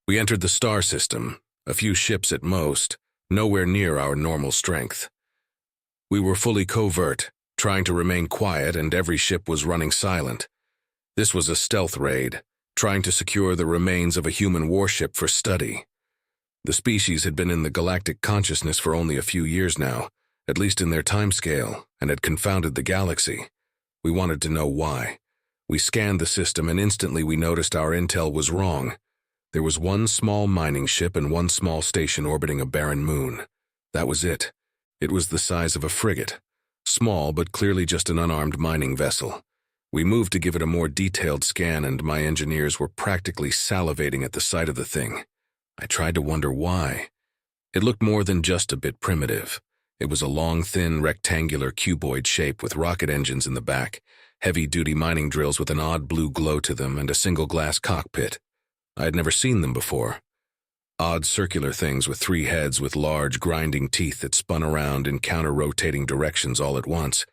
We entered the star system, a few ships at most, nowhere near our normal strength. We were fully covert, trying to remain quiet, and every ship was running silent. This was a stealth raid, trying to secure the remains of a human warship for study. The species had been in the galactic consciousness for only a few years now, at least in their timescale, and had confounded the galaxy. We wanted to know why. We scanned the system, and instantly we noticed our intel was wrong. There was one small mining ship and one small station orbiting a barren moon. That was it. It was the size of a frigate. Small, but clearly just an unarmed mining vessel. We moved to give it a more detailed scan, and my engineers were practically salivating at the sight of the thing. I tried to wonder why. It looked more than just a bit primitive. It was a long, thin, rectangular cuboid shape with rocket engines in the back, heavy-duty mining drills with an odd blue glow to them, and a single glass cockpit. I had never seen them before. Odd circular things with three heads with large, grinding teeth that spun around in counter-rotating directions all at once.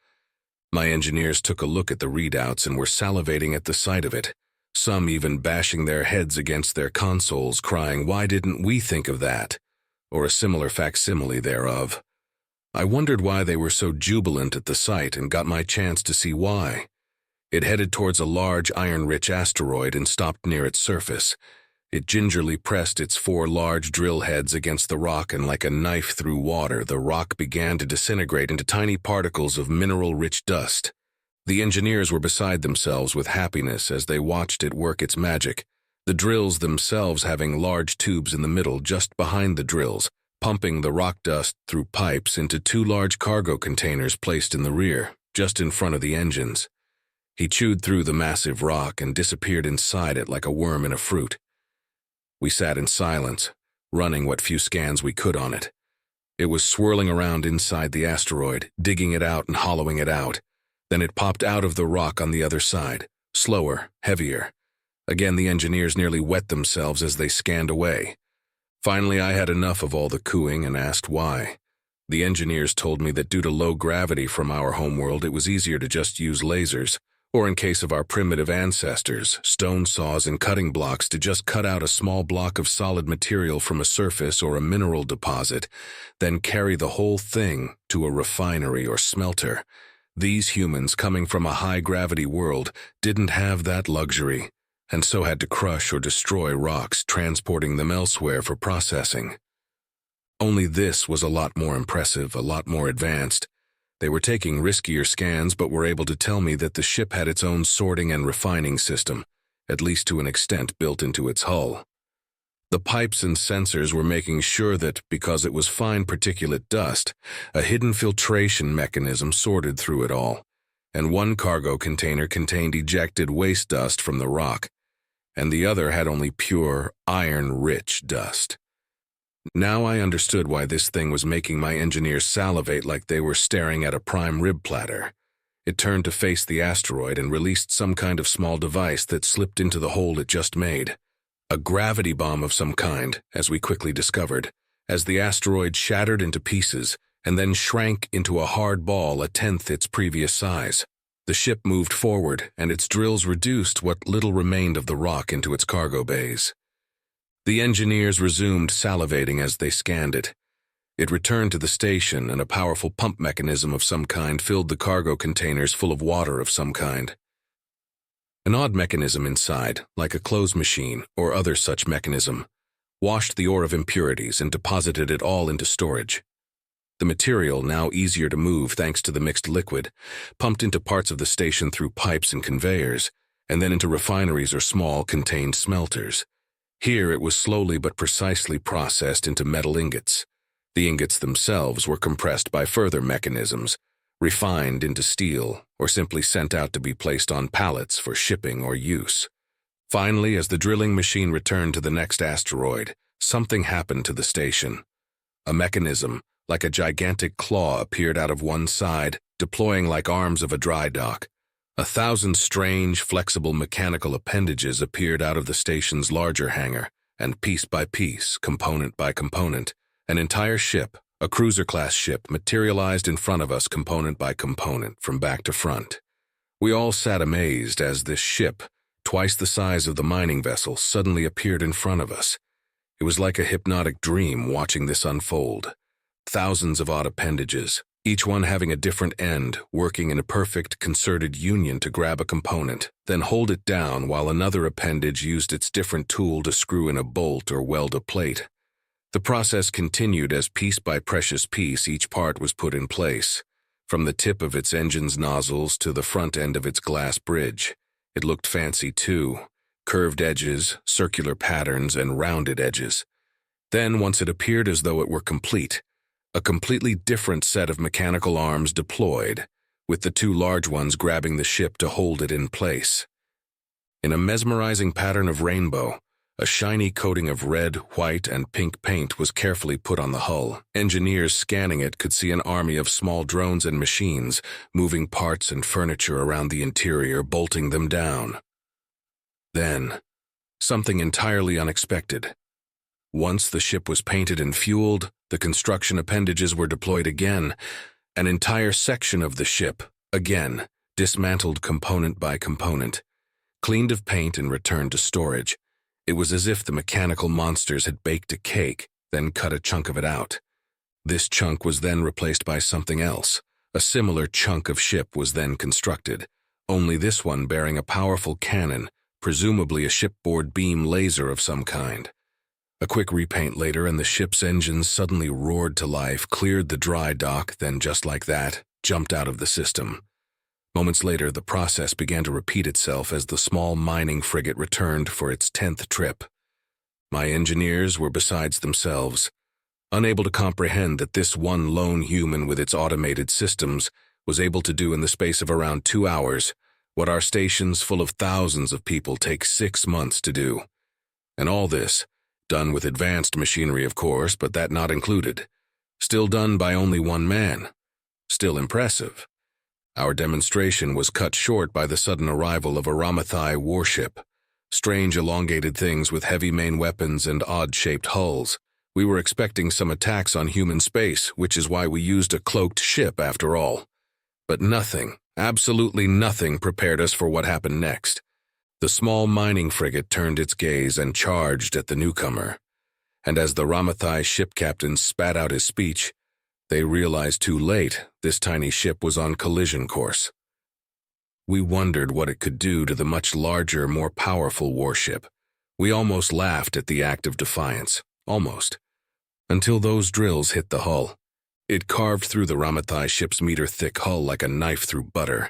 My engineers took a look at the readouts and were salivating at the sight of it, some even bashing their heads against their consoles, crying, "Why didn't we think of that?" or a similar facsimile thereof. I wondered why they were so jubilant at the sight and got my chance to see why. It headed towards a large iron-rich asteroid and stopped near its surface. It gingerly pressed its four large drill heads against the rock, and like a knife through water, the rock began to disintegrate into tiny particles of mineral-rich dust. The engineers were beside themselves with happiness as they watched it work its magic, the drills themselves having large tubes in the middle just behind the drills, pumping the rock dust through pipes into two large cargo containers placed in the rear, just in front of the engines. He chewed through the massive rock and disappeared inside it like a worm in a fruit. We sat in silence, running what few scans we could on it. It was swirling around inside the asteroid, digging it out and hollowing it out. Then it popped out of the rock on the other side, slower, heavier. Again, the engineers nearly wet themselves as they scanned away. Finally, I had enough of all the cooing and asked why. The engineers told me that due to low gravity from our homeworld, it was easier to just use lasers, or in case of our primitive ancestors, stone saws and cutting blocks to just cut out a small block of solid material from a surface or a mineral deposit, then carry the whole thing to a refinery or smelter. These humans, coming from a high-gravity world, didn't have that luxury, and so had to crush or destroy rocks, transporting them elsewhere for processing. Only this was a lot more impressive, a lot more advanced. They were taking riskier scans, but were able to tell me that the ship had its own sorting and refining system, at least to an extent built into its hull. The pipes and sensors were making sure that, because it was fine particulate dust, a hidden filtration mechanism sorted through it all, and one cargo container contained ejected waste dust from the rock, and the other had only pure, iron-rich dust. Now I understood why this thing was making my engineers salivate like they were staring at a prime rib platter. It turned to face the asteroid and released some kind of small device that slipped into the hole it just made. A gravity bomb of some kind, as we quickly discovered, as the asteroid shattered into pieces and then shrank into a hard ball 1/10 its previous size. The ship moved forward, and its drills reduced what little remained of the rock into its cargo bays. The engineers resumed salivating as they scanned it. It returned to the station, and a powerful pump mechanism of some kind filled the cargo containers full of water of some kind. An odd mechanism inside, like a clothes machine or other such mechanism, washed the ore of impurities and deposited it all into storage. The material, now easier to move thanks to the mixed liquid, pumped into parts of the station through pipes and conveyors, and then into refineries or small contained smelters. Here it was slowly but precisely processed into metal ingots. The ingots themselves were compressed by further mechanisms, refined into steel, or simply sent out to be placed on pallets for shipping or use. Finally, as the drilling machine returned to the next asteroid, something happened to the station. A mechanism, like a gigantic claw, appeared out of one side, deploying like arms of a dry dock. 1,000 strange, flexible mechanical appendages appeared out of the station's larger hangar, and piece by piece, component by component, an entire ship, a cruiser-class ship, materialized in front of us component by component, from back to front. We all sat amazed as this ship, twice the size of the mining vessel, suddenly appeared in front of us. It was like a hypnotic dream watching this unfold. Thousands of odd appendages, each one having a different end, working in a perfect, concerted union to grab a component, then hold it down while another appendage used its different tool to screw in a bolt or weld a plate. The process continued as piece by precious piece each part was put in place, from the tip of its engine's nozzles to the front end of its glass bridge. It looked fancy too, curved edges, circular patterns, and rounded edges. Then, once it appeared as though it were complete, a completely different set of mechanical arms deployed, with the two large ones grabbing the ship to hold it in place. In a mesmerizing pattern of rainbow, a shiny coating of red, white, and pink paint was carefully put on the hull. Engineers scanning it could see an army of small drones and machines, moving parts and furniture around the interior, bolting them down. Then, something entirely unexpected. Once the ship was painted and fueled, the construction appendages were deployed again. An entire section of the ship, again, dismantled component by component, cleaned of paint and returned to storage. It was as if the mechanical monsters had baked a cake, then cut a chunk of it out. This chunk was then replaced by something else. A similar chunk of ship was then constructed, only this one bearing a powerful cannon, presumably a shipboard beam laser of some kind. A quick repaint later, and the ship's engines suddenly roared to life, cleared the dry dock, then just like that, jumped out of the system. Moments later, the process began to repeat itself as the small mining frigate returned for its 10th trip. My engineers were besides themselves, unable to comprehend that this one lone human with its automated systems was able to do in the space of around 2 hours what our stations full of thousands of people take 6 months to do. And all this, done with advanced machinery, of course, but that not included. Still done by only one man. Still impressive. Our demonstration was cut short by the sudden arrival of a Rami warship. Strange elongated things with heavy main weapons and odd-shaped hulls. We were expecting some attacks on human space, which is why we used a cloaked ship after all. But nothing, absolutely nothing, prepared us for what happened next. The small mining frigate turned its gaze and charged at the newcomer. And as the Rami ship captain spat out his speech, they realized too late this tiny ship was on collision course. We wondered what it could do to the much larger, more powerful warship. We almost laughed at the act of defiance, almost, until those drills hit the hull. It carved through the Rami ship's meter-thick hull like a knife through butter.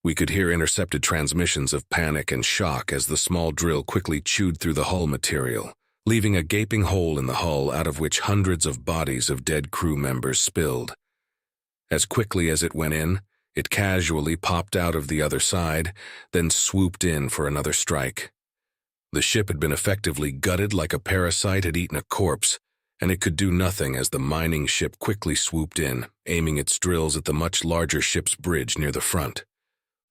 We could hear intercepted transmissions of panic and shock as the small drill quickly chewed through the hull material, leaving a gaping hole in the hull out of which hundreds of bodies of dead crew members spilled. As quickly as it went in, it casually popped out of the other side, then swooped in for another strike. The ship had been effectively gutted like a parasite had eaten a corpse, and it could do nothing as the mining ship quickly swooped in, aiming its drills at the much larger ship's bridge near the front.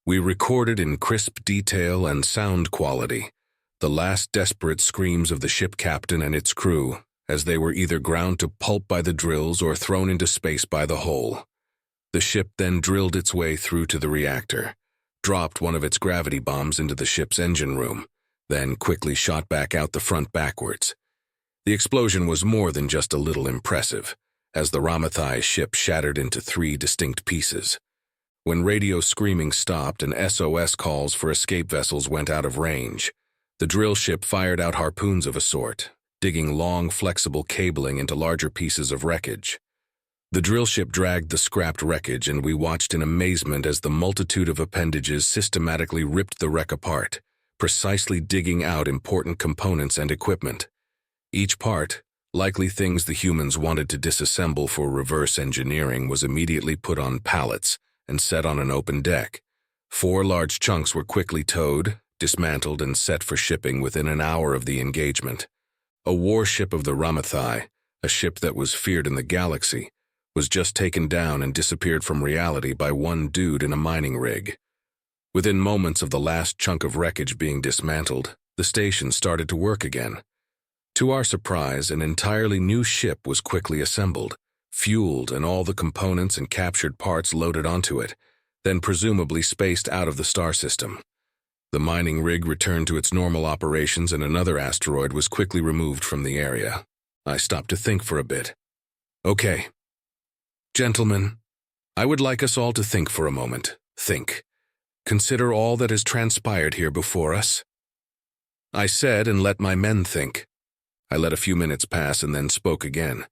We recorded in crisp detail and sound quality the last desperate screams of the ship captain and its crew as they were either ground to pulp by the drills or thrown into space by the hole. The ship then drilled its way through to the reactor, dropped one of its gravity bombs into the ship's engine room, then quickly shot back out the front backwards. The explosion was more than just a little impressive, as the Rami ship shattered into 3 distinct pieces. When radio screaming stopped and SOS calls for escape vessels went out of range, the drill ship fired out harpoons of a sort, digging long, flexible cabling into larger pieces of wreckage. The drill ship dragged the scrapped wreckage, and we watched in amazement as the multitude of appendages systematically ripped the wreck apart, precisely digging out important components and equipment. Each part, likely things the humans wanted to disassemble for reverse engineering, was immediately put on pallets and set on an open deck. 4 large chunks were quickly towed, dismantled, and set for shipping within an hour of the engagement. A warship of the Rami, a ship that was feared in the galaxy, was just taken down and disappeared from reality by one dude in a mining rig. Within moments of the last chunk of wreckage being dismantled, the station started to work again. To our surprise, an entirely new ship was quickly assembled, fueled, and all the components and captured parts loaded onto it, then presumably spaced out of the star system. The mining rig returned to its normal operations and another asteroid was quickly removed from the area. I stopped to think for a bit. Okay. Gentlemen, I would like us all to think for a moment. Think. Consider all that has transpired here before us. I said and let my men think. I let a few minutes pass and then spoke again.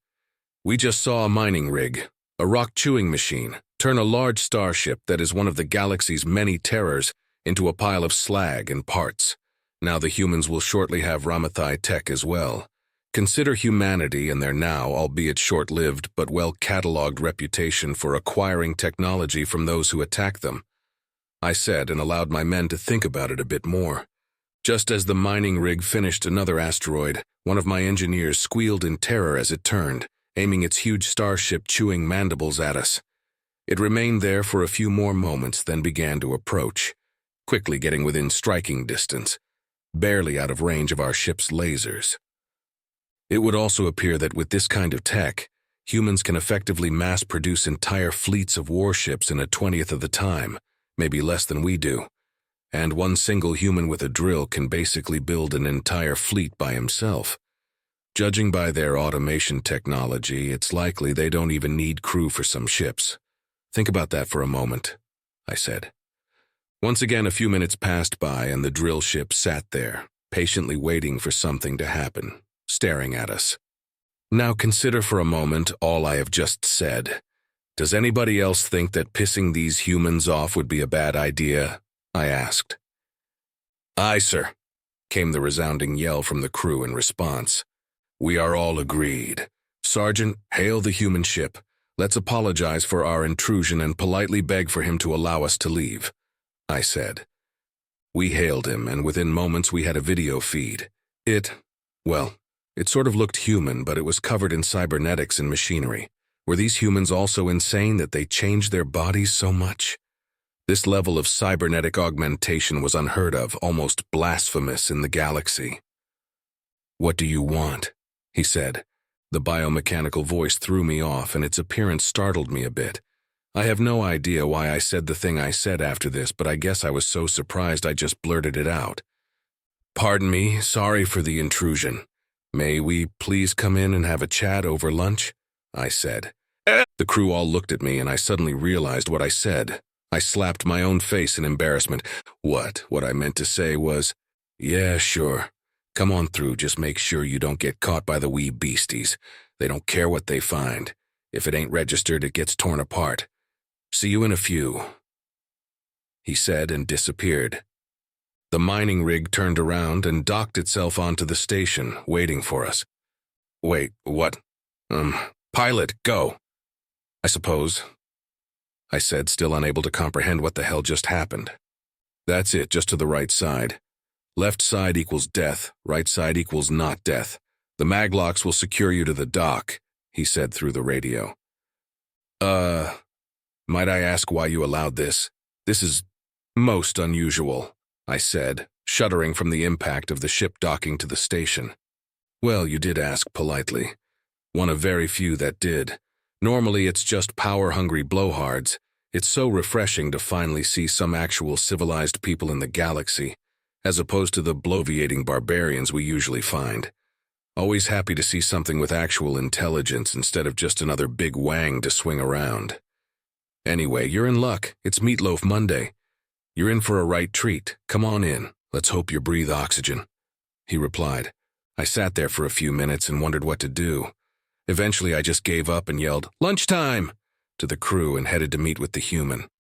We just saw a mining rig, a rock-chewing machine, turn a large starship that is one of the galaxy's many terrors into a pile of slag and parts. Now the humans will shortly have Humanity Feck as well. Consider humanity and their now, albeit short-lived but well-catalogued reputation for acquiring technology from those who attack them. I said and allowed my men to think about it a bit more. Just as the mining rig finished another asteroid, one of my engineers squealed in terror as it turned, aiming its huge starship chewing mandibles at us. It remained there for a few more moments, then began to approach, quickly getting within striking distance, barely out of range of our ship's lasers. It would also appear that with this kind of tech, humans can effectively mass-produce entire fleets of warships in a 20th of the time, maybe less than we do. And one single human with a drill can basically build an entire fleet by himself. Judging by their automation technology, it's likely they don't even need crew for some ships. Think about that for a moment, I said. Once again, a few minutes passed by and the drill ship sat there, patiently waiting for something to happen, staring at us. Now consider for a moment all I have just said. Does anybody else think that pissing these humans off would be a bad idea? I asked. Aye, sir, came the resounding yell from the crew in response. We are all agreed. Sergeant, hail the human ship. Let's apologize for our intrusion and politely beg for him to allow us to leave, I said. We hailed him, and within moments we had a video feed. It sort of looked human, but it was covered in cybernetics and machinery. Were these humans also insane that they changed their bodies so much? This level of cybernetic augmentation was unheard of, almost blasphemous in the galaxy. What do you want? He said. The biomechanical voice threw me off, and its appearance startled me a bit. I have no idea why I said the thing I said after this, but I guess I was so surprised I just blurted it out. Pardon me, sorry for the intrusion. May we please come in and have a chat over lunch? I said. The crew all looked at me, and I suddenly realized what I said. I slapped my own face in embarrassment. What I meant to say was, yeah, sure. Come on through, just make sure you don't get caught by the wee beasties. They don't care what they find. If it ain't registered, it gets torn apart. See you in a few. He said and disappeared. The mining rig turned around and docked itself onto the station, waiting for us. Wait, what? Pilot, go. I suppose, I said, still unable to comprehend what the hell just happened. That's it, just to the right side. Left side equals death, right side equals not death. The maglocks will secure you to the dock, he said through the radio. Might I ask why you allowed this? This is most unusual, I said, shuddering from the impact of the ship docking to the station. Well, you did ask politely. One of very few that did. Normally it's just power-hungry blowhards. It's so refreshing to finally see some actual civilized people in the galaxy, as opposed to the bloviating barbarians we usually find. Always happy to see something with actual intelligence instead of just another big wang to swing around. Anyway, you're in luck. It's Meatloaf Monday. You're in for a right treat. Come on in. Let's hope you breathe oxygen, he replied. I sat there for a few minutes and wondered what to do. Eventually, I just gave up and yelled, "Lunchtime!" to the crew and headed to meet with the human.